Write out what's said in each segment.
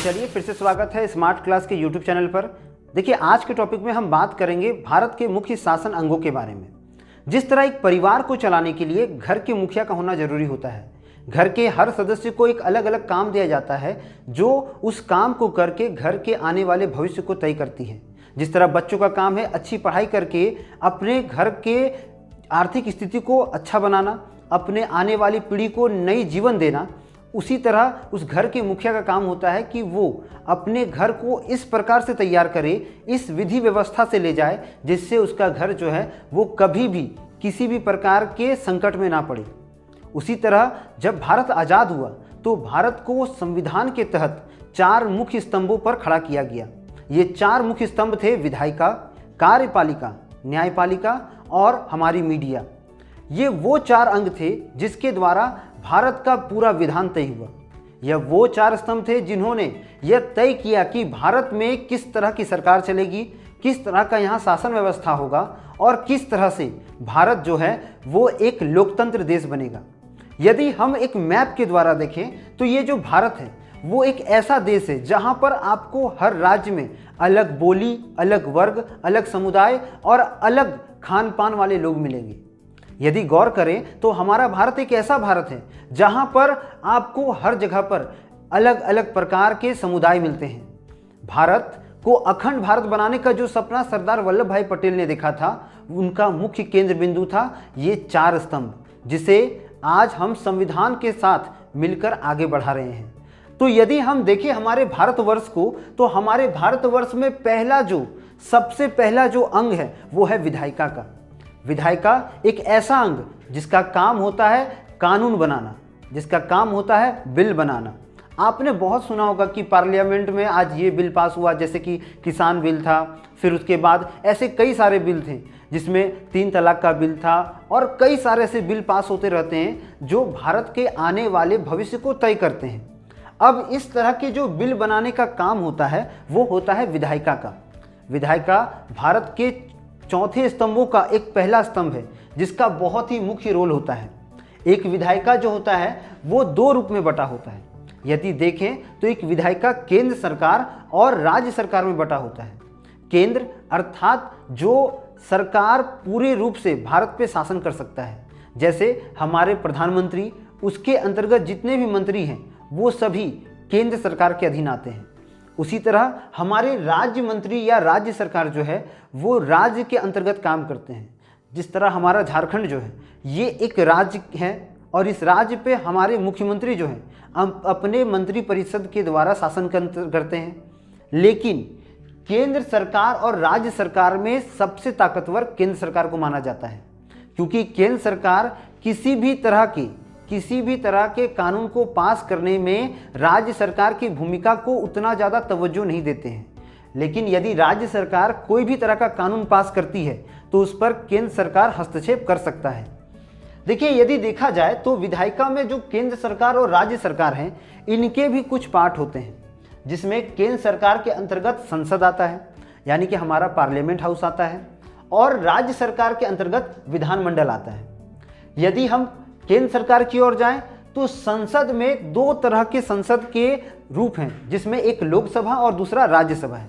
चलिए फिर से स्वागत है स्मार्ट क्लास के यूट्यूब चैनल पर। देखिए आज के टॉपिक में हम बात करेंगे भारत के मुख्य शासन अंगों के बारे में। जिस तरह एक परिवार को चलाने के लिए घर के मुखिया का होना जरूरी होता है, घर के हर सदस्य को एक अलग अलग काम दिया जाता है जो उस काम को करके घर के आने वाले भविष्य को तय करती है। जिस तरह बच्चों का काम है अच्छी पढ़ाई करके अपने घर के आर्थिक स्थिति को अच्छा बनाना, अपने आने वाली पीढ़ी को नई जीवन देना, उसी तरह उस घर के मुखिया का काम होता है कि वो अपने घर को इस प्रकार से तैयार करे, इस विधि व्यवस्था से ले जाए जिससे उसका घर जो है वो कभी भी किसी भी प्रकार के संकट में ना पड़े। उसी तरह जब भारत आज़ाद हुआ तो भारत को संविधान के तहत 4 मुख्य स्तंभों पर खड़ा किया गया। ये 4 मुख्य स्तंभ थे विधायिका, कार्यपालिका, न्यायपालिका और हमारी मीडिया। ये वो 4 अंग थे जिसके द्वारा भारत का पूरा विधान तय हुआ। यह वो 4 स्तंभ थे जिन्होंने यह तय किया कि भारत में किस तरह की सरकार चलेगी, किस तरह का यहाँ शासन व्यवस्था होगा और किस तरह से भारत जो है वो एक लोकतंत्र देश बनेगा। यदि हम एक मैप के द्वारा देखें तो ये जो भारत है वो एक ऐसा देश है जहाँ पर आपको हर राज्य में अलग बोली, अलग वर्ग, अलग समुदाय और अलग खान पान वाले लोग मिलेंगे। यदि गौर करें तो हमारा भारत एक ऐसा भारत है जहां पर आपको हर जगह पर अलग अलग प्रकार के समुदाय मिलते हैं। भारत को अखंड भारत बनाने का जो सपना सरदार वल्लभ भाई पटेल ने देखा था, उनका मुख्य केंद्र बिंदु था ये 4 स्तंभ, जिसे आज हम संविधान के साथ मिलकर आगे बढ़ा रहे हैं। तो यदि हम देखें हमारे भारतवर्ष को, तो हमारे भारतवर्ष में सबसे पहला जो अंग है वो है विधायिका का। विधायिका एक ऐसा अंग जिसका काम होता है कानून बनाना, जिसका काम होता है बिल बनाना। आपने बहुत सुना होगा कि पार्लियामेंट में आज ये बिल पास हुआ, जैसे कि किसान बिल था, फिर उसके बाद ऐसे कई सारे बिल थे जिसमें 3 तलाक का बिल था और कई सारे ऐसे बिल पास होते रहते हैं जो भारत के आने वाले भविष्य को तय करते हैं। अब इस तरह के जो बिल बनाने का काम होता है वो होता है विधायिका का। विधायिका भारत के 4 स्तंभों का एक पहला स्तंभ है जिसका बहुत ही मुख्य रोल होता है। एक विधायिका जो होता है वो 2 रूप में बटा होता है। यदि देखें तो एक विधायिका केंद्र सरकार और राज्य सरकार में बटा होता है। केंद्र अर्थात जो सरकार पूरे रूप से भारत पे शासन कर सकता है, जैसे हमारे प्रधानमंत्री, उसके अंतर्गत जितने भी मंत्री हैं वो सभी केंद्र सरकार के अधीन आते हैं। उसी तरह हमारे राज्य मंत्री या राज्य सरकार जो है वो राज्य के अंतर्गत काम करते हैं। जिस तरह हमारा झारखंड जो है ये एक राज्य है और इस राज्य पे हमारे मुख्यमंत्री जो हैं अपने मंत्री परिषद के द्वारा शासन करते हैं। लेकिन केंद्र सरकार और राज्य सरकार में सबसे ताकतवर केंद्र सरकार को माना जाता है, क्योंकि केंद्र सरकार किसी भी तरह के कानून को पास करने में राज्य सरकार की भूमिका को उतना ज़्यादा तवज्जो नहीं देते हैं। लेकिन यदि राज्य सरकार कोई भी तरह का कानून पास करती है तो उस पर केंद्र सरकार हस्तक्षेप कर सकता है। देखिए यदि देखा जाए तो विधायिका में जो केंद्र सरकार और राज्य सरकार हैं इनके भी कुछ पार्ट होते हैं, जिसमें केंद्र सरकार के अंतर्गत संसद आता है, यानी कि हमारा पार्लियामेंट हाउस आता है, और राज्य सरकार के अंतर्गत विधानमंडल आता है। यदि हम केंद्र सरकार की ओर जाएं तो संसद में 2 तरह के संसद के रूप हैं, जिसमें एक लोकसभा और दूसरा राज्यसभा है।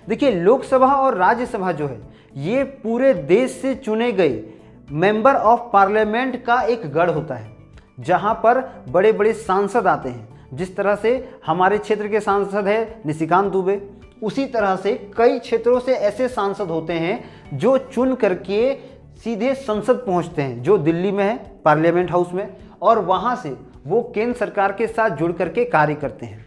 देखिए लोकसभा और राज्यसभा जो है ये पूरे देश से चुने गए मेंबर ऑफ पार्लियामेंट का एक गढ़ होता है, जहां पर बड़े बड़े सांसद आते हैं। जिस तरह से हमारे क्षेत्र के सांसद है निशिकांत दुबे, उसी तरह से कई क्षेत्रों से ऐसे सांसद होते हैं जो चुन करके सीधे संसद पहुंचते हैं, जो दिल्ली में है पार्लियामेंट हाउस में, और वहां से वो केंद्र सरकार के साथ जुड़ करके कार्य करते हैं।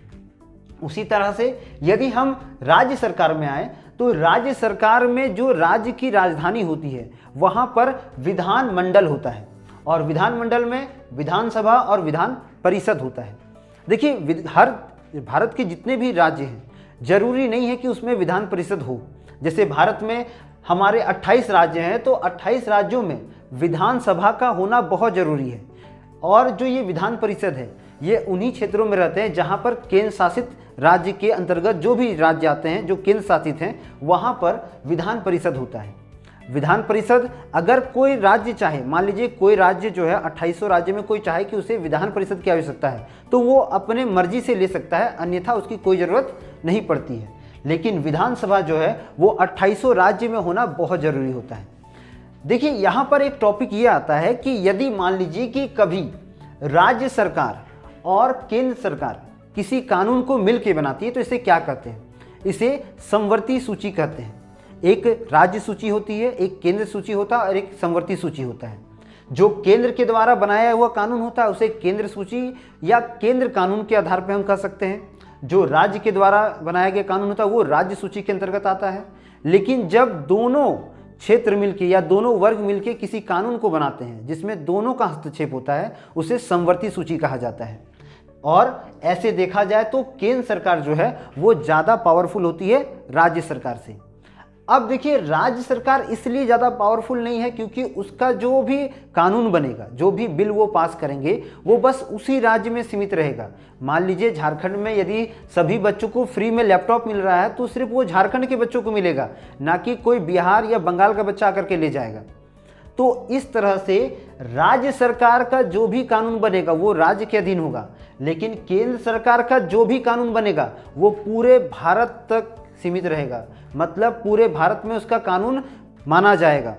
उसी तरह से यदि हम राज्य सरकार में आए तो राज्य सरकार में जो राज्य की राजधानी होती है वहां पर विधानमंडल होता है, और विधानमंडल में विधानसभा और विधान परिषद होता है। देखिए हर भारत के जितने भी राज्य हैं जरूरी नहीं है कि उसमें विधान परिषद हो। जैसे भारत में हमारे 28 राज्य हैं तो 28 राज्यों में विधानसभा का होना बहुत ज़रूरी है, और जो ये विधान परिषद है ये उन्हीं क्षेत्रों में रहते हैं जहाँ पर केंद्र शासित राज्य के अंतर्गत जो भी राज्य आते हैं जो केंद्र शासित हैं वहाँ पर विधान परिषद होता है। विधान परिषद, अगर कोई राज्य चाहे, मान लीजिए कोई राज्य जो है 2800 राज्य में कोई चाहे कि उसे विधान परिषद की आवश्यकता है, तो वो अपने मर्जी से ले सकता है, अन्यथा उसकी कोई ज़रूरत नहीं पड़ती है। लेकिन विधानसभा जो है वो 2800 राज्य में होना बहुत ज़रूरी होता है। देखिए यहाँ पर एक टॉपिक ये आता है कि यदि मान लीजिए कि कभी राज्य सरकार और केंद्र सरकार किसी कानून को मिल के बनाती है तो इसे क्या कहते हैं? इसे समवर्ती सूची कहते हैं। एक राज्य सूची होती है, एक केंद्र सूची होता है और एक समवर्ती सूची होता है। जो केंद्र के द्वारा बनाया हुआ कानून होता है उसे केंद्र सूची या केंद्र कानून के आधार पर हम कह सकते हैं। जो राज्य के द्वारा बनाया गया कानून होता है वो राज्य सूची के अंतर्गत आता है। लेकिन जब दोनों क्षेत्र मिलके या दोनों वर्ग मिलके किसी कानून को बनाते हैं जिसमें दोनों का हस्तक्षेप होता है उसे समवर्ती सूची कहा जाता है। और ऐसे देखा जाए तो केंद्र सरकार जो है वो ज़्यादा पावरफुल होती है राज्य सरकार से। अब देखिए राज्य सरकार इसलिए ज़्यादा पावरफुल नहीं है क्योंकि उसका जो भी कानून बनेगा, जो भी बिल वो पास करेंगे वो बस उसी राज्य में सीमित रहेगा। मान लीजिए झारखंड में यदि सभी बच्चों को फ्री में लैपटॉप मिल रहा है तो सिर्फ वो झारखंड के बच्चों को मिलेगा, ना कि कोई बिहार या बंगाल का बच्चा आकर के ले जाएगा। तो इस तरह से राज्य सरकार का जो भी कानून बनेगा वो राज्य के अधीन होगा, लेकिन केंद्र सरकार का जो भी कानून बनेगा वो पूरे भारत तक सीमित रहेगा, मतलब पूरे भारत में उसका कानून माना जाएगा।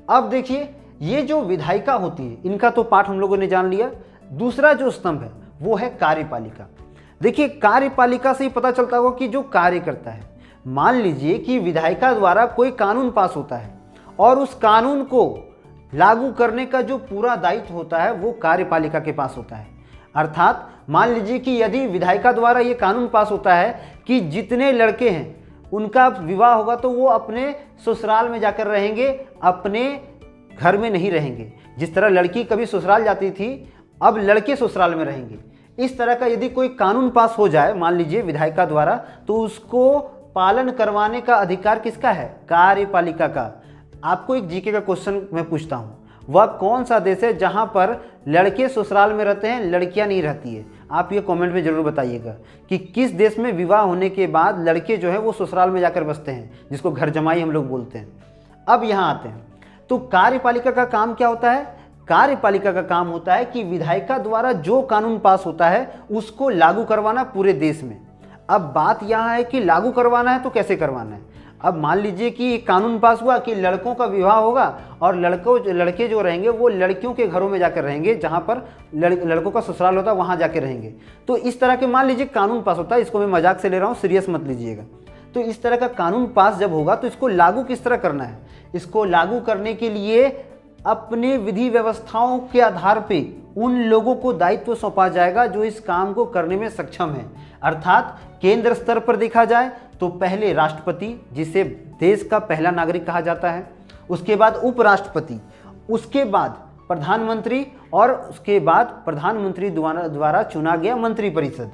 अब देखिए ये जो विधायिका होती है इनका तो पाठ हम लोगों ने जान लिया। दूसरा जो स्तंभ है वो है कार्यपालिका। देखिए कार्यपालिका से ही पता चलता होगा कि जो कार्य करता है। मान लीजिए कि विधायिका द्वारा कोई कानून पास होता है और उस कानून को लागू करने का जो पूरा दायित्व होता है वो कार्यपालिका के पास होता है। अर्थात मान लीजिए कि यदि विधायिका द्वारा ये कानून पास होता है कि जितने लड़के हैं उनका विवाह होगा तो वो अपने ससुराल में जाकर रहेंगे, अपने घर में नहीं रहेंगे। जिस तरह लड़की कभी ससुराल जाती थी अब लड़के ससुराल में रहेंगे। इस तरह का यदि कोई कानून पास हो जाए मान लीजिए विधायिका द्वारा, तो उसको पालन करवाने का अधिकार किसका है? कार्यपालिका का। आपको एक जीके का क्वेश्चन मैं पूछता हूँ, वह कौन सा देश है जहाँ पर लड़के ससुराल में रहते हैं, लड़कियाँ नहीं रहती है? आप ये कमेंट में ज़रूर बताइएगा कि किस देश में विवाह होने के बाद लड़के जो है वो ससुराल में जाकर बसते हैं, जिसको घर जमाई हम लोग बोलते हैं। अब यहाँ आते हैं तो कार्यपालिका का काम क्या होता है? कार्यपालिका का काम होता है कि विधायिका द्वारा जो कानून पास होता है उसको लागू करवाना पूरे देश में। अब बात यहाँ है कि लागू करवाना है तो कैसे करवाना है। अब मान लीजिए कि कानून पास हुआ कि लड़कों का विवाह होगा और लड़के जो रहेंगे वो लड़कियों के घरों में जाकर रहेंगे, जहाँ पर लड़कों का ससुराल होता है वहाँ जाकर रहेंगे। तो इस तरह के मान लीजिए कानून पास होता है, इसको मैं मजाक से ले रहा हूँ, सीरियस मत लीजिएगा। तो इस तरह का कानून पास जब होगा तो इसको लागू किस तरह करना है? इसको लागू करने के लिए अपने विधि व्यवस्थाओं के आधार पे उन लोगों को दायित्व सौंपा जाएगा जो इस काम को करने में सक्षम है। अर्थात केंद्र स्तर पर देखा जाए तो पहले राष्ट्रपति, जिसे देश का पहला नागरिक कहा जाता है, उसके बाद उपराष्ट्रपति, उसके बाद प्रधानमंत्री और उसके बाद प्रधानमंत्री द्वारा चुना गया मंत्रिपरिषद।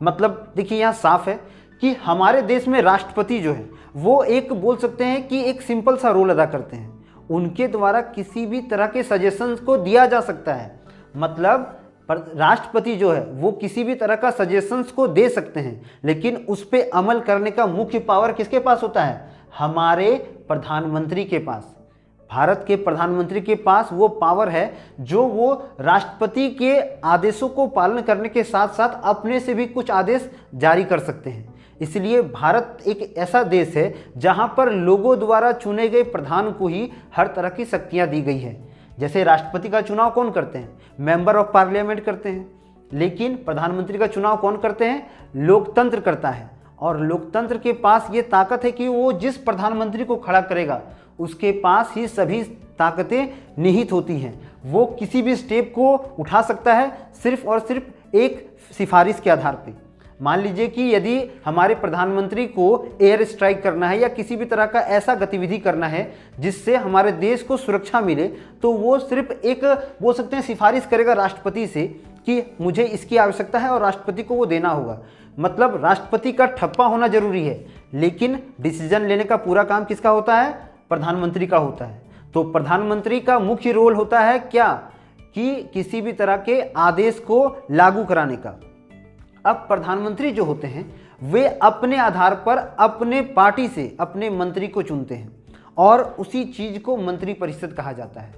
मतलब देखिए यहाँ साफ है कि हमारे देश में राष्ट्रपति जो है वो एक बोल सकते हैं कि एक सिंपल सा रोल अदा करते हैं। उनके द्वारा किसी भी तरह के सजेशंस को दिया जा सकता है। मतलब राष्ट्रपति जो है वो किसी भी तरह का सजेशंस को दे सकते हैं, लेकिन उस पर अमल करने का मुख्य पावर किसके पास होता है? हमारे प्रधानमंत्री के पास। भारत के प्रधानमंत्री के पास वो पावर है जो वो राष्ट्रपति के आदेशों को पालन करने के साथ साथ अपने से भी कुछ आदेश जारी कर सकते हैं। इसलिए भारत एक ऐसा देश है जहां पर लोगों द्वारा चुने गए प्रधान को ही हर तरह की शक्तियां दी गई है। जैसे राष्ट्रपति का चुनाव कौन करते हैं? मेंबर ऑफ पार्लियामेंट करते हैं, लेकिन प्रधानमंत्री का चुनाव कौन करते हैं? लोकतंत्र करता है। और लोकतंत्र के पास ये ताकत है कि वो जिस प्रधानमंत्री को खड़ा करेगा उसके पास ही सभी ताकतें निहित होती हैं। वो किसी भी स्टेप को उठा सकता है सिर्फ और सिर्फ एक सिफारिश के आधार पे। मान लीजिए कि यदि हमारे प्रधानमंत्री को एयर स्ट्राइक करना है या किसी भी तरह का ऐसा गतिविधि करना है जिससे हमारे देश को सुरक्षा मिले, तो वो सिर्फ एक बोल सकते हैं सिफारिश करेगा राष्ट्रपति से कि मुझे इसकी आवश्यकता है और राष्ट्रपति को वो देना होगा। मतलब राष्ट्रपति का ठप्पा होना जरूरी है, लेकिन डिसीजन लेने का पूरा काम किसका होता है? प्रधानमंत्री का होता है। तो प्रधानमंत्री का मुख्य रोल होता है क्या? कि किसी भी तरह के आदेश को लागू कराने का। अब प्रधानमंत्री जो होते हैं वे अपने आधार पर अपने पार्टी से अपने मंत्री को चुनते हैं और उसी चीज़ को मंत्रिपरिषद कहा जाता है।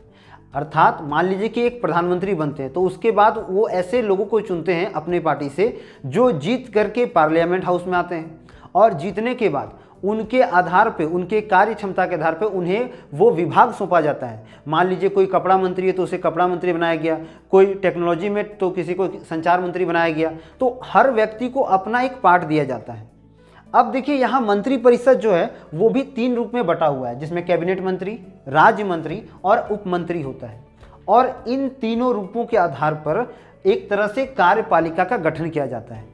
अर्थात मान लीजिए कि एक प्रधानमंत्री बनते हैं तो उसके बाद वो ऐसे लोगों को चुनते हैं अपने पार्टी से जो जीत करके पार्लियामेंट हाउस में आते हैं, और जीतने के बाद उनके आधार पे, उनके कार्य क्षमता के आधार पे उन्हें वो विभाग सौंपा जाता है। मान लीजिए कोई कपड़ा मंत्री है तो उसे कपड़ा मंत्री बनाया गया, कोई टेक्नोलॉजी में तो किसी को संचार मंत्री बनाया गया। तो हर व्यक्ति को अपना एक पार्ट दिया जाता है। अब देखिए यहाँ मंत्रिपरिषद जो है वो भी 3 रूप में बटा हुआ है, जिसमें कैबिनेट मंत्री, राज्य मंत्री और उप मंत्री होता है। और इन तीनों रूपों के आधार पर एक तरह से कार्यपालिका का गठन किया जाता है।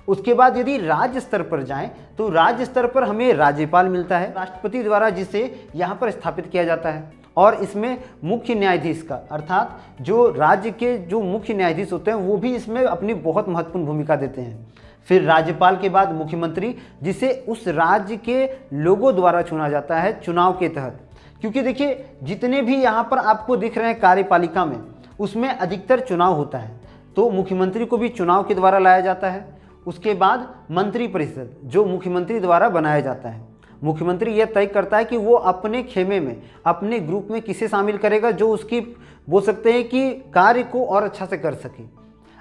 उसके बाद यदि राज्य स्तर पर जाएं तो राज्य स्तर पर हमें राज्यपाल मिलता है राष्ट्रपति द्वारा, जिसे यहाँ पर स्थापित किया जाता है। और इसमें मुख्य न्यायाधीश का, अर्थात जो राज्य के जो मुख्य न्यायाधीश होते हैं वो भी इसमें अपनी बहुत महत्वपूर्ण भूमिका देते हैं। फिर राज्यपाल के बाद मुख्यमंत्री, जिसे उस राज्य के लोगों द्वारा चुना जाता है चुनाव के तहत। क्योंकि देखिए जितने भी यहाँ पर आपको दिख रहे हैं कार्यपालिका में, उसमें अधिकतर चुनाव होता है, तो मुख्यमंत्री को भी चुनाव के द्वारा लाया जाता है। उसके बाद मंत्रिपरिषद जो मुख्यमंत्री द्वारा बनाया जाता है। मुख्यमंत्री यह तय करता है कि वो अपने खेमे में, अपने ग्रुप में किसे शामिल करेगा जो उसकी बोल सकते हैं कि कार्य को और अच्छा से कर सके।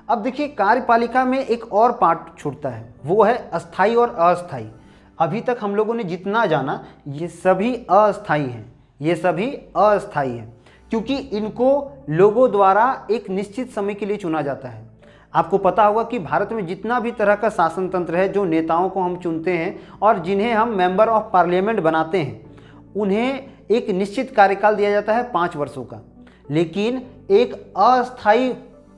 अब देखिए कार्यपालिका में एक और पार्ट छूटता है, वो है अस्थाई और अस्थाई। अभी तक हम लोगों ने जितना जाना ये सभी अस्थाई हैं, ये सभी अस्थाई हैं, क्योंकि इनको लोगों द्वारा एक निश्चित समय के लिए चुना जाता है। आपको पता होगा कि भारत में जितना भी तरह का शासन तंत्र है, जो नेताओं को हम चुनते हैं और जिन्हें हम मेंबर ऑफ पार्लियामेंट बनाते हैं, उन्हें एक निश्चित कार्यकाल दिया जाता है 5 वर्षों का। लेकिन एक अस्थाई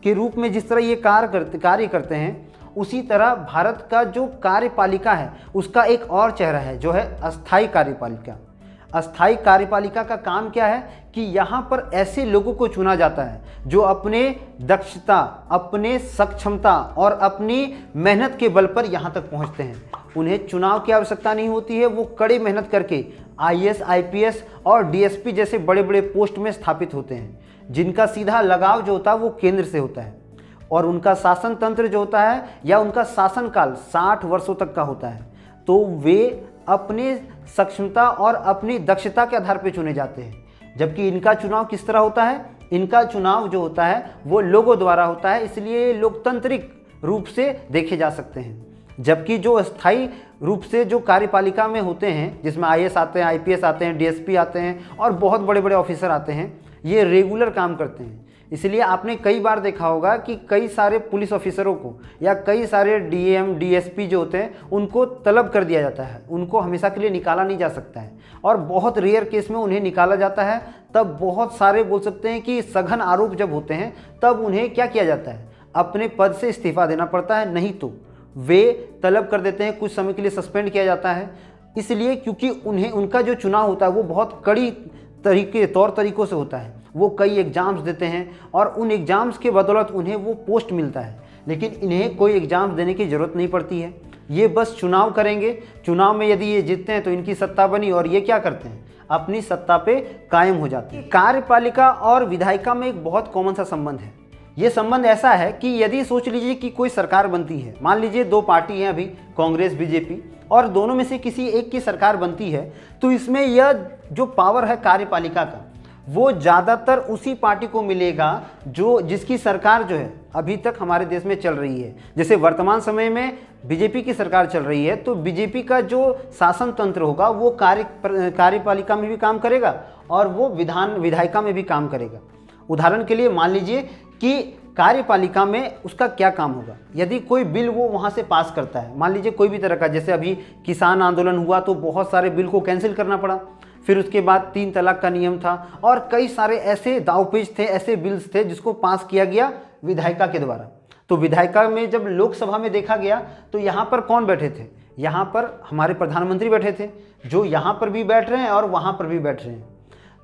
के रूप में जिस तरह ये कार्य करते हैं, उसी तरह भारत का जो कार्यपालिका है उसका एक और चेहरा है जो है अस्थाई कार्यपालिका। अस्थाई कार्यपालिका का काम क्या है कि यहाँ पर ऐसे लोगों को चुना जाता है जो अपने दक्षता, अपने सक्षमता और अपनी मेहनत के बल पर यहाँ तक पहुँचते हैं। उन्हें चुनाव की आवश्यकता नहीं होती है, वो कड़ी मेहनत करके IAS, IPS और DSP जैसे बड़े बड़े पोस्ट में स्थापित होते हैं, जिनका सीधा लगाव जो होता है वो केंद्र से होता है। और उनका शासन तंत्र जो होता है या उनका शासनकाल 60 वर्षों तक का होता है। तो वे अपने सक्षमता और अपनी दक्षता के आधार पर चुने जाते हैं। जबकि इनका चुनाव किस तरह होता है, इनका चुनाव जो होता है वो लोगों द्वारा होता है, इसलिए लोकतांत्रिक रूप से देखे जा सकते हैं। जबकि जो अस्थाई रूप से जो कार्यपालिका में होते हैं, जिसमें IAS आते हैं, IPS आते हैं, DSP आते हैं और बहुत बड़े बड़े ऑफिसर आते हैं, ये रेगुलर काम करते हैं। इसलिए आपने कई बार देखा होगा कि कई सारे पुलिस ऑफिसरों को या कई सारे DM, DSP जो होते हैं उनको तलब कर दिया जाता है, उनको हमेशा के लिए निकाला नहीं जा सकता है। और बहुत रेयर केस में उन्हें निकाला जाता है, तब बहुत सारे बोल सकते हैं कि सघन आरोप जब होते हैं तब उन्हें क्या किया जाता है, अपने पद से इस्तीफा देना पड़ता है, नहीं तो वे तलब कर देते हैं, कुछ समय के लिए सस्पेंड किया जाता है। इसलिए क्योंकि उन्हें उनका जो चुनाव होता है वो बहुत कड़ी तौर तरीकों से होता है। वो कई एग्ज़ाम्स देते हैं और उन एग्ज़ाम्स के बदौलत उन्हें वो पोस्ट मिलता है, लेकिन इन्हें कोई एग्ज़ाम्स देने की ज़रूरत नहीं पड़ती है। ये बस चुनाव करेंगे, चुनाव में यदि ये जीतते हैं तो इनकी सत्ता बनी और ये क्या करते हैं, अपनी सत्ता पे कायम हो जाते हैं। कार्यपालिका और विधायिका में एक बहुत कॉमन सा संबंध है। ये संबंध ऐसा है कि यदि सोच लीजिए कि कोई सरकार बनती है, मान लीजिए 2 पार्टी हैं अभी, कांग्रेस BJP, और दोनों में से किसी एक की सरकार बनती है, तो इसमें यह जो पावर है कार्यपालिका का वो ज़्यादातर उसी पार्टी को मिलेगा जो जिसकी सरकार जो है अभी तक हमारे देश में चल रही है। जैसे वर्तमान समय में BJP की सरकार चल रही है, तो BJP का जो शासन तंत्र होगा वो कार्यपालिका में भी काम करेगा और वो विधायिका में भी काम करेगा। उदाहरण के लिए मान लीजिए कि कार्यपालिका में उसका क्या काम होगा, यदि कोई बिल वो वहाँ से पास करता है, मान लीजिए कोई भी तरह का, जैसे अभी किसान आंदोलन हुआ तो बहुत सारे बिल को कैंसिल करना पड़ा, फिर उसके बाद 3 तलाक का नियम था और कई सारे ऐसे दावपेच थे, ऐसे बिल्स थे जिसको पास किया गया विधायिका के द्वारा। तो विधायिका में जब लोकसभा में देखा गया तो यहाँ पर कौन बैठे थे, यहाँ पर हमारे प्रधानमंत्री बैठे थे, जो यहाँ पर भी बैठ रहे हैं और वहाँ पर भी बैठ रहे हैं।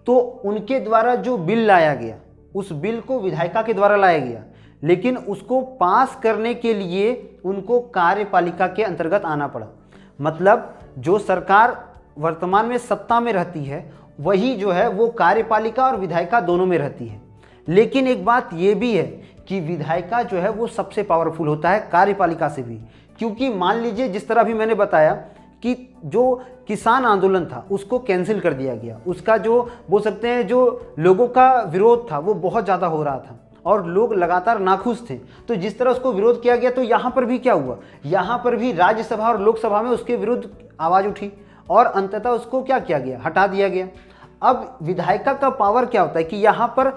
तो उनके द्वारा जो बिल लाया गया, उस बिल को विधायिका के द्वारा लाया गया, लेकिन उसको पास करने के लिए उनको कार्यपालिका के अंतर्गत आना पड़ा। मतलब जो सरकार वर्तमान में सत्ता में रहती है वही जो है वो कार्यपालिका और विधायिका दोनों में रहती है। लेकिन एक बात ये भी है कि विधायिका जो है वो सबसे पावरफुल होता है कार्यपालिका से भी, क्योंकि मान लीजिए जिस तरह भी मैंने बताया कि जो किसान आंदोलन था उसको कैंसिल कर दिया गया। उसका जो बोल सकते हैं जो लोगों का विरोध था वो बहुत ज़्यादा हो रहा था और लोग लगातार नाखुश थे। तो जिस तरह उसको विरोध किया गया, तो यहाँ पर भी क्या हुआ, यहाँ पर भी राज्यसभा और लोकसभा में उसके विरुद्ध आवाज़ उठी और अंततः उसको क्या किया गया, हटा दिया गया। अब विधायिका का पावर क्या होता है कि यहाँ पर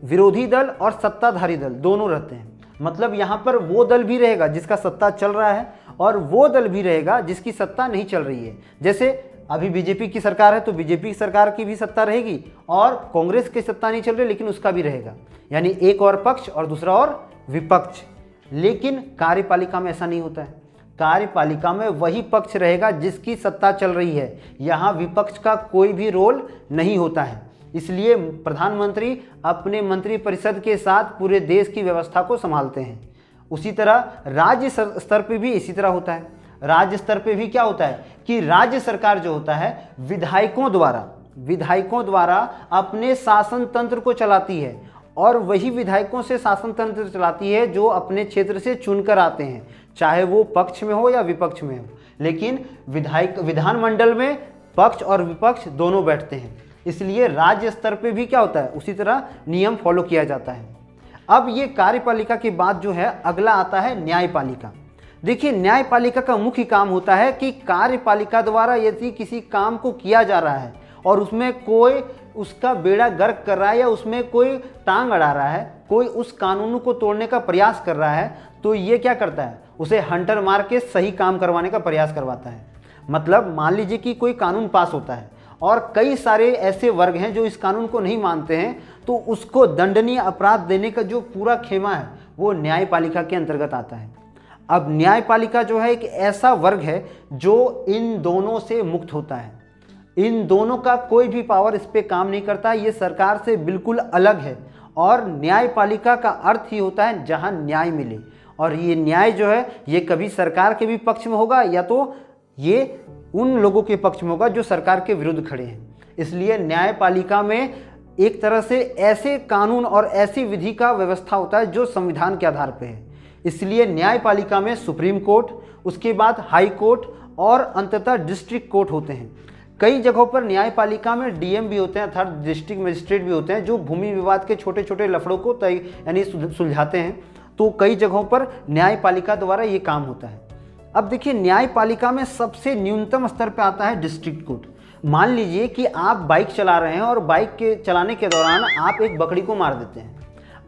विरोधी दल और सत्ताधारी दल दोनों रहते हैं। मतलब यहाँ पर वो दल भी रहेगा जिसका सत्ता चल रहा है और वो दल भी रहेगा जिसकी सत्ता नहीं चल रही है। जैसे अभी बीजेपी की सरकार है तो बीजेपी की सरकार की भी सत्ता रहेगी और कांग्रेस की सत्ता नहीं चल रही लेकिन उसका भी रहेगा, यानी एक और पक्ष और दूसरा और विपक्ष। लेकिन कार्यपालिका में ऐसा नहीं होता है। कार्यपालिका में वही पक्ष रहेगा जिसकी सत्ता चल रही है, यहाँ विपक्ष का कोई भी रोल नहीं होता है। इसलिए प्रधानमंत्री अपने मंत्रिपरिषद के साथ पूरे देश की व्यवस्था को संभालते हैं। उसी तरह राज्य स्तर पे भी इसी तरह होता है। राज्य स्तर पे भी क्या होता है कि राज्य सरकार जो होता है विधायकों द्वारा अपने शासन तंत्र को चलाती है और वही विधायकों से शासन तंत्र चलाती है जो अपने क्षेत्र से चुनकर आते हैं, चाहे वो पक्ष में हो या विपक्ष में हो। लेकिन विधानमंडल में पक्ष और विपक्ष दोनों बैठते हैं, इसलिए राज्य स्तर पे भी क्या होता है उसी तरह नियम फॉलो किया जाता है। अब ये कार्यपालिका के बाद जो है अगला आता है न्यायपालिका। देखिए, न्यायपालिका का मुख्य काम होता है कि कार्यपालिका द्वारा यदि किसी काम को किया जा रहा है और उसमें कोई उसका बेड़ा गर्क कर रहा है या उसमें कोई टांग अड़ा रहा है, कोई उस कानून को तोड़ने का प्रयास कर रहा है, तो ये क्या करता है, उसे हंटर मार के सही काम करवाने का प्रयास करवाता है। मतलब मान लीजिए कि कोई कानून पास होता है और कई सारे ऐसे वर्ग हैं जो इस कानून को नहीं मानते हैं, तो उसको दंडनीय अपराध देने का जो पूरा खेमा है वो न्यायपालिका के अंतर्गत आता है। अब न्यायपालिका जो है एक ऐसा वर्ग है जो इन दोनों से मुक्त होता है। इन दोनों का कोई भी पावर इस पे काम नहीं करता, ये सरकार से बिल्कुल अलग है। और न्यायपालिका का अर्थ ही होता है जहां न्याय मिले, और ये न्याय जो है ये कभी सरकार के भी पक्ष में होगा या तो ये उन लोगों के पक्ष में होगा जो सरकार के विरुद्ध खड़े हैं। इसलिए न्यायपालिका में एक तरह से ऐसे कानून और ऐसी विधि का व्यवस्था होता है जो संविधान के आधार पर है। इसलिए न्यायपालिका में सुप्रीम कोर्ट, उसके बाद हाई कोर्ट और अंततः डिस्ट्रिक्ट कोर्ट होते हैं। कई जगहों पर न्यायपालिका में डीएम भी होते हैं अर्थात डिस्ट्रिक्ट मजिस्ट्रेट भी होते हैं जो भूमि विवाद के छोटे छोटे लफड़ों को यानी सुलझाते हैं। तो कई जगहों पर न्यायपालिका द्वारा ये काम होता है। अब देखिए, न्यायपालिका में सबसे न्यूनतम स्तर पर आता है डिस्ट्रिक्ट कोर्ट। मान लीजिए कि आप बाइक चला रहे हैं और बाइक के चलाने के दौरान आप एक बकरी को मार देते हैं।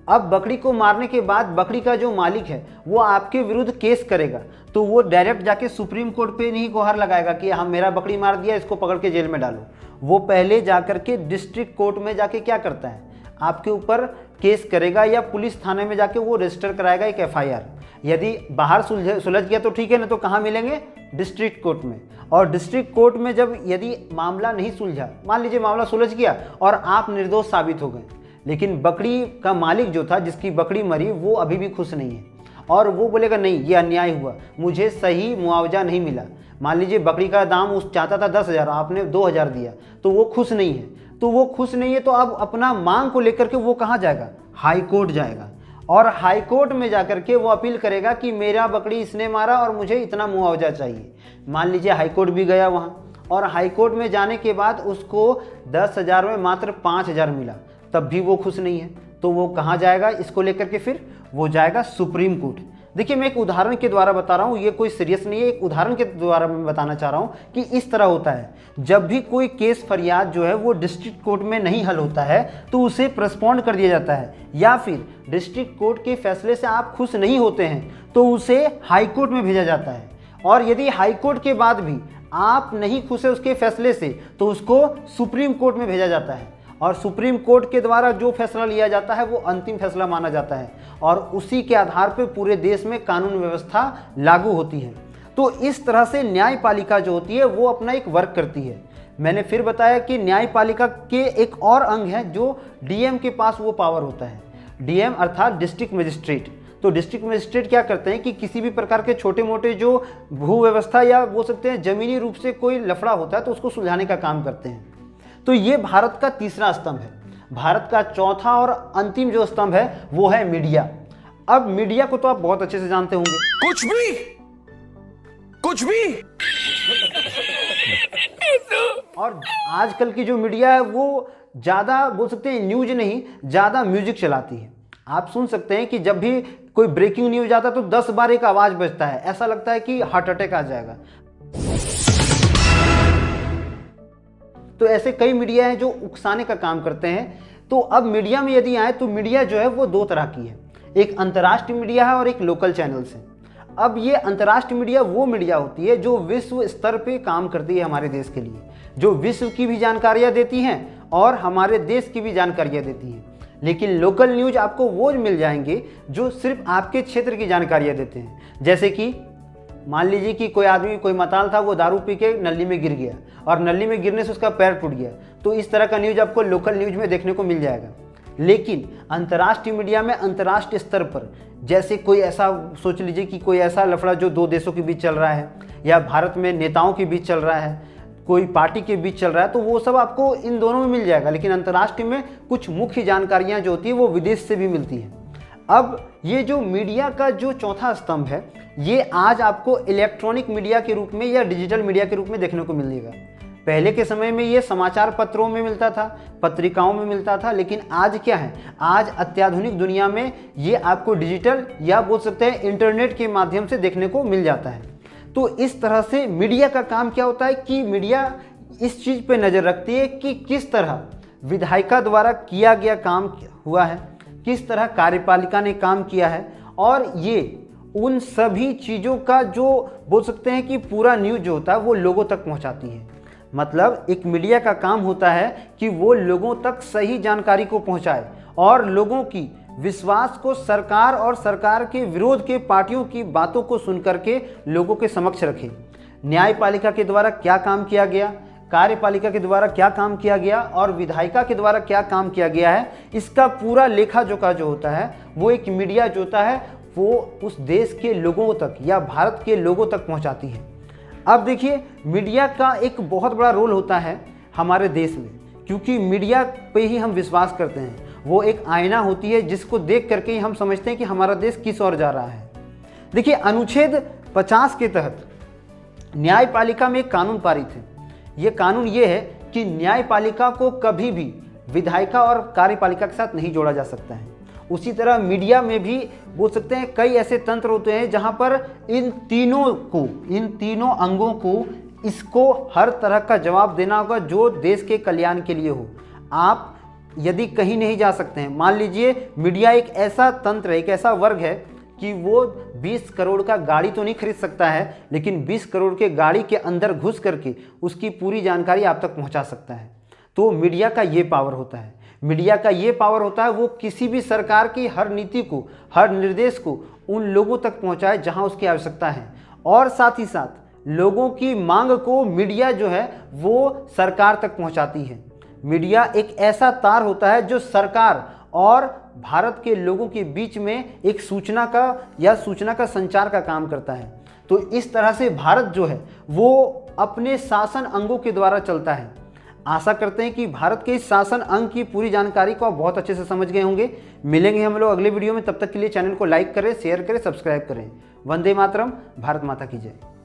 अब बकरी को मारने के बाद बकरी का जो मालिक है वो आपके विरुद्ध केस करेगा, तो वो डायरेक्ट जाके सुप्रीम कोर्ट पे नहीं गुहार लगाएगा कि हम मेरा बकरी मार दिया, इसको पकड़ के जेल में डालो। वो पहले जाकर के डिस्ट्रिक्ट कोर्ट में जाके क्या करता है, आपके ऊपर केस करेगा या पुलिस थाने में जाके वो रजिस्टर कराएगा एक एफआईआर। यदि बाहर सुलझ गया तो ठीक है, ना तो कहाँ मिलेंगे, डिस्ट्रिक्ट कोर्ट में। और डिस्ट्रिक्ट कोर्ट में जब यदि मामला नहीं सुलझा, मान लीजिए मामला सुलझ गया और आप निर्दोष साबित हो गए, लेकिन बकरी का मालिक जो था जिसकी बकरी मरी वो अभी भी खुश नहीं है और वो बोलेगा नहीं ये अन्याय हुआ, मुझे सही मुआवजा नहीं मिला। मान लीजिए बकरी का दाम उस चाहता था 10,000, आपने 2,000 दिया, तो वो खुश नहीं है। तो अब अपना मांग को लेकर के वो कहाँ जाएगा, हाई कोर्ट जाएगा और हाई कोर्ट में जाकर के वो अपील करेगा कि मेरा बकरी इसने मारा और मुझे इतना मुआवजा चाहिए। मान लीजिए हाई कोर्ट भी गया वहाँ, और हाई कोर्ट में जाने के बाद उसको 10,000 में मात्र 5,000 मिला, तब भी वो खुश नहीं है। तो वो कहाँ जाएगा इसको लेकर के, फिर वो जाएगा सुप्रीम कोर्ट। देखिए, मैं एक उदाहरण के द्वारा बता रहा हूँ, ये कोई सीरियस नहीं है, एक उदाहरण के द्वारा मैं बताना चाह रहा हूँ कि इस तरह होता है। जब भी कोई केस फरियाद जो है वो डिस्ट्रिक्ट कोर्ट में नहीं हल होता है तो उसे प्रेस्पॉन्ड कर दिया जाता है, या फिर डिस्ट्रिक्ट कोर्ट के फैसले से आप खुश नहीं होते हैं तो उसे हाई कोर्ट में भेजा जाता है। और यदि हाई कोर्ट के बाद भी आप नहीं खुश है उसके फैसले से तो उसको सुप्रीम कोर्ट में भेजा जाता है, और सुप्रीम कोर्ट के द्वारा जो फैसला लिया जाता है वो अंतिम फैसला माना जाता है, और उसी के आधार पर पूरे देश में कानून व्यवस्था लागू होती है। तो इस तरह से न्यायपालिका जो होती है वो अपना एक वर्क करती है। मैंने फिर बताया कि न्यायपालिका के एक और अंग है जो डीएम के पास वो पावर होता है, डीएम अर्थात डिस्ट्रिक्ट मजिस्ट्रेट। तो डिस्ट्रिक्ट मजिस्ट्रेट क्या करते हैं कि किसी भी प्रकार के छोटे मोटे जो भू व्यवस्था या बोल सकते हैं जमीनी रूप से कोई लफड़ा होता है तो उसको सुलझाने का काम करते हैं। तो ये भारत का तीसरा स्तंभ है। भारत का चौथा और अंतिम जो स्तंभ है वो है मीडिया। अब मीडिया को तो आप बहुत अच्छे से जानते होंगे, कुछ भी और आजकल की जो मीडिया है वो ज़्यादा बोल सकते हैं न्यूज नहीं, ज़्यादा म्यूजिक चलाती है। आप सुन सकते हैं कि जब भी कोई ब्रेकिंग न्यूज आता है तो 10 बार एक आवाज़ बजता है, ऐसा लगता है कि हार्ट अटैक आ जाएगा। तो ऐसे कई मीडिया हैं जो उकसाने का काम करते हैं। तो अब मीडिया में यदि आए तो मीडिया जो है वो दो तरह की है, एक अंतर्राष्ट्रीय मीडिया है और एक लोकल चैनल्स है। अब ये अंतर्राष्ट्रीय मीडिया वो मीडिया होती है जो विश्व स्तर पे काम करती है हमारे देश के लिए, जो विश्व की भी जानकारियाँ देती हैं और हमारे देश की भी जानकारियाँ देती हैं। लेकिन लोकल न्यूज आपको वो मिल जाएंगे जो सिर्फ आपके क्षेत्र की जानकारियाँ देते हैं। जैसे कि मान लीजिए कि कोई आदमी, कोई मताल था, वो दारू पी के नली में गिर गया और नली में गिरने से उसका पैर टूट गया, तो इस तरह का न्यूज आपको लोकल न्यूज में देखने को मिल जाएगा। लेकिन अंतर्राष्ट्रीय मीडिया में अंतर्राष्ट्रीय स्तर पर, जैसे कोई ऐसा सोच लीजिए कि कोई ऐसा लफड़ा जो दो देशों के बीच चल रहा है या भारत में नेताओं के बीच चल रहा है, कोई पार्टी के बीच चल रहा है, तो वो सब आपको इन दोनों में मिल जाएगा। लेकिन अंतर्राष्ट्रीय में कुछ मुख्य जानकारियाँ जो होती है वो विदेश से भी मिलती हैं। अब ये जो मीडिया का जो चौथा स्तंभ है, ये आज आपको इलेक्ट्रॉनिक मीडिया के रूप में या डिजिटल मीडिया के रूप में देखने को मिलेगा। पहले के समय में ये समाचार पत्रों में मिलता था, पत्रिकाओं में मिलता था, लेकिन आज क्या है, आज अत्याधुनिक दुनिया में ये आपको डिजिटल या बोल सकते हैं इंटरनेट के माध्यम से देखने को मिल जाता है। तो इस तरह से मीडिया का काम क्या होता है कि मीडिया इस चीज़ पे नज़र रखती है कि किस तरह विधायिका द्वारा किया गया काम हुआ है, किस तरह कार्यपालिका ने काम किया है, और ये उन सभी चीज़ों का जो बोल सकते हैं कि पूरा न्यूज़ जो होता है वो लोगों तक पहुंचाती है। मतलब एक मीडिया का काम होता है कि वो लोगों तक सही जानकारी को पहुंचाए और लोगों की विश्वास को सरकार और सरकार के विरोध के पार्टियों की बातों को सुन करके लोगों के समक्ष रखे। न्यायपालिका के द्वारा क्या काम किया गया, कार्यपालिका के द्वारा क्या काम किया गया और विधायिका के द्वारा क्या काम किया गया है, इसका पूरा लेखा जोखा जो होता है वो एक मीडिया जो होता है वो उस देश के लोगों तक या भारत के लोगों तक पहुंचाती है। अब देखिए, मीडिया का एक बहुत बड़ा रोल होता है हमारे देश में, क्योंकि मीडिया पे ही हम विश्वास करते हैं। वो एक आईना होती है जिसको देख करके ही हम समझते हैं कि हमारा देश किस ओर जा रहा है। देखिए, अनुच्छेद 50 के तहत न्यायपालिका में एक कानून पारित है। ये कानून ये है कि न्यायपालिका को कभी भी विधायिका और कार्यपालिका के साथ नहीं जोड़ा जा सकता है। उसी तरह मीडिया में भी बोल सकते हैं कई ऐसे तंत्र होते हैं जहां पर इन तीनों अंगों को इसको हर तरह का जवाब देना होगा जो देश के कल्याण के लिए हो। आप यदि कहीं नहीं जा सकते हैं, मान लीजिए मीडिया एक ऐसा तंत्र है, एक ऐसा वर्ग है कि वो 20 करोड़ का गाड़ी तो नहीं खरीद सकता है, लेकिन 20 करोड़ के गाड़ी के अंदर घुस करके उसकी पूरी जानकारी आप तक पहुंचा सकता है। तो मीडिया का ये पावर होता है। मीडिया का ये पावर होता है वो किसी भी सरकार की हर नीति को, हर निर्देश को उन लोगों तक पहुंचाए जहां उसकी आवश्यकता है, और साथ ही साथ लोगों की मांग को मीडिया जो है वो सरकार तक पहुंचाती है। मीडिया एक ऐसा तार होता है जो सरकार और भारत के लोगों के बीच में एक सूचना का संचार का काम करता है। तो इस तरह से भारत जो है वो अपने शासन अंगों के द्वारा चलता है। आशा करते हैं कि भारत के इस शासन अंग की पूरी जानकारी को आप बहुत अच्छे से समझ गए होंगे। मिलेंगे हम लोग अगले वीडियो में, तब तक के लिए चैनल को लाइक करें, शेयर करें, सब्सक्राइब करें। वंदे मातरम। भारत माता की जय।